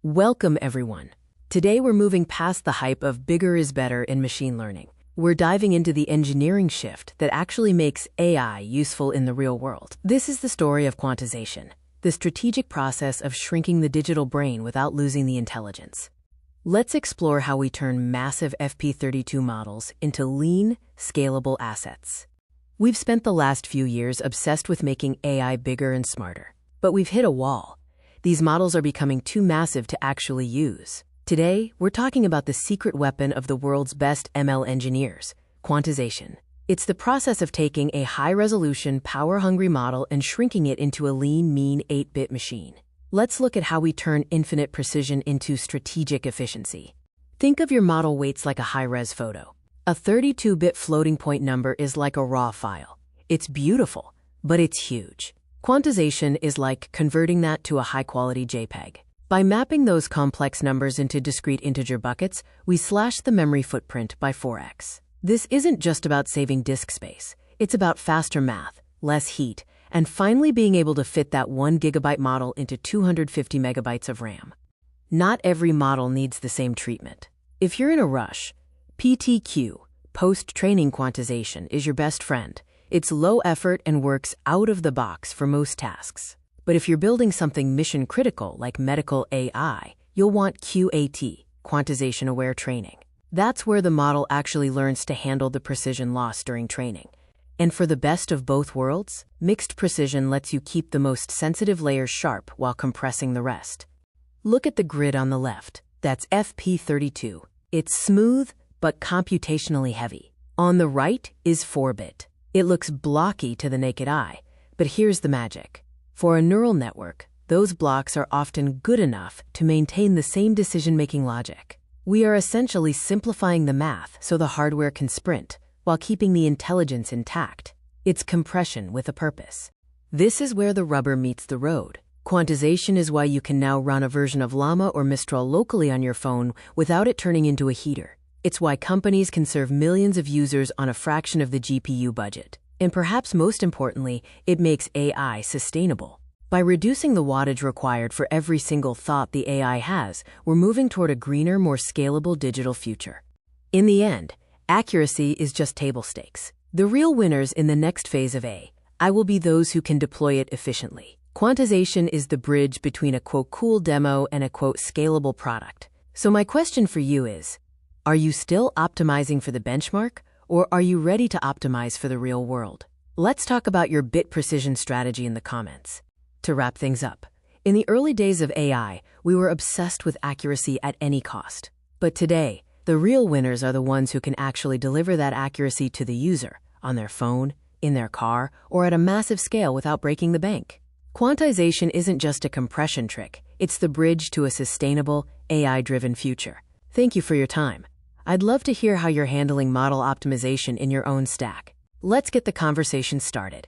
Welcome, everyone. Today we're moving past the hype of bigger is better in machine learning. We're diving into the engineering shift that actually makes AI useful in the real world. This is the story of quantization, the strategic process of shrinking the digital brain without losing the intelligence. Let's explore how we turn massive FP32 models into lean, scalable assets. We've spent the last few years obsessed with making AI bigger and smarter, but we've hit a wall. These models are becoming too massive to actually use. Today, we're talking about the secret weapon of the world's best ML engineers, quantization. It's the process of taking a high-resolution, power-hungry model and shrinking it into a lean, mean 8-bit machine. Let's look at how we turn infinite precision into strategic efficiency. Think of your model weights like a high-res photo. A 32-bit floating point number is like a raw file. It's beautiful, but it's huge. Quantization is like converting that to a high-quality JPEG. By mapping those complex numbers into discrete integer buckets, we slash the memory footprint by 4x. This isn't just about saving disk space. It's about faster math, less heat, and finally being able to fit that 1 GB model into 250 megabytes of RAM. Not every model needs the same treatment. If you're in a rush, PTQ, post-training quantization, is your best friend. It's low effort and works out of the box for most tasks. But if you're building something mission-critical like medical AI, you'll want QAT, quantization-aware training. That's where the model actually learns to handle the precision loss during training. And for the best of both worlds, mixed precision lets you keep the most sensitive layers sharp while compressing the rest. Look at the grid on the left. That's FP32. It's smooth, but computationally heavy. On the right is 4-bit. It looks blocky to the naked eye, but here's the magic. For a neural network, those blocks are often good enough to maintain the same decision-making logic. We are essentially simplifying the math so the hardware can sprint, while keeping the intelligence intact. It's compression with a purpose. This is where the rubber meets the road. Quantization is why you can now run a version of Llama or Mistral locally on your phone without it turning into a heater. It's why companies can serve millions of users on a fraction of the GPU budget. And perhaps most importantly, it makes AI sustainable. By reducing the wattage required for every single thought the AI has, we're moving toward a greener, more scalable digital future. In the end, accuracy is just table stakes. The real winners in the next phase of AI will be those who can deploy it efficiently. Quantization is the bridge between a quote cool demo and a quote scalable product. So my question for you is, are you still optimizing for the benchmark, or are you ready to optimize for the real world? Let's talk about your bit precision strategy in the comments. To wrap things up, in the early days of AI, we were obsessed with accuracy at any cost. But today, the real winners are the ones who can actually deliver that accuracy to the user, on their phone, in their car, or at a massive scale without breaking the bank. Quantization isn't just a compression trick, it's the bridge to a sustainable, AI-driven future. Thank you for your time. I'd love to hear how you're handling model optimization in your own stack. Let's get the conversation started.